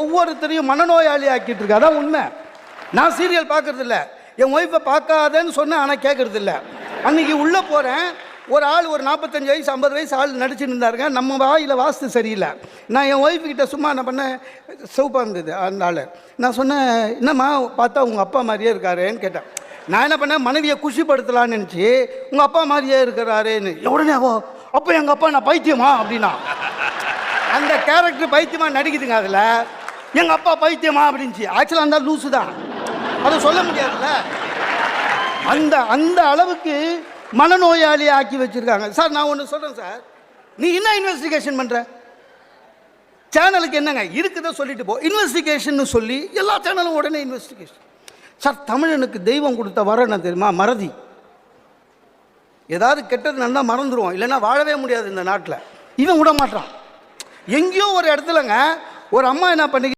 ஒவ்வொருத்தரையும் மனநோயாளி ஆக்கிட்டு இருக்கு. அதான் உண்மை. நான் சீரியல் பார்க்கறது இல்லை, என் ஒய்ஃபை பார்க்காதேன்னு சொன்னேன், ஆனால் கேட்கறது இல்லை. அன்றைக்கி உள்ளே போகிறேன், ஒரு ஆள் ஒரு 45 வயசு 50 வயசு ஆள் நடிச்சுட்டு இருந்தாருங்க. நம்ம வாயில் வாஸ்து சரியில்லை. நான் என் ஒய்ஃபுக்கிட்ட சும்மா என்ன பண்ணேன், சூப்பாக இருந்தது அந்த ஆள். நான் சொன்னேன், என்னம்மா பார்த்தா உங்கள் அப்பா மாதிரியே இருக்காருன்னு கேட்டேன். நான் என்ன பண்ணேன், மனைவியை குஷிப்படுத்தலான்னு நினச்சி உங்கள் அப்பா மாதிரியே இருக்கிறாருன்னு. உடனே அப்போ எங்கள் அப்பா நான் பைத்தியமா அப்படின்னா, அந்த கேரக்டர் பைத்தியமாக நடிக்குதுங்க. அதில் எங்கள் அப்பா பைத்தியமா அப்படின்ச்சு. ஆக்சுவலாக அந்த லூஸு தான், அதை சொல்ல முடியாதுல்ல. அந்த அந்த அளவுக்கு மனநோயாளியை ஆக்கி வச்சுருக்காங்க. சார் நான் ஒன்று சொல்கிறேன் சார், நீ என்ன இன்வெஸ்டிகேஷன் பண்ணுற? சேனலுக்கு என்னங்க இருக்குதோ சொல்லிட்டு போ. இன்வெஸ்டிகேஷன் சொல்லி எல்லா சேனலும் உடனே இன்வெஸ்டிகேஷன். சார் தமிழனுக்கு தெய்வம் கொடுத்த வரம் என்ன தெரியுமா? மறதி. ஏதாவது கெட்டது நல்லா மறந்துடுவோம், இல்லைன்னா வாழவே முடியாது இந்த நாட்டில். இவன் விட மாட்டான். எங்கேயோ ஒரு இடத்துலங்க ஒரு அம்மா என்ன பண்ணி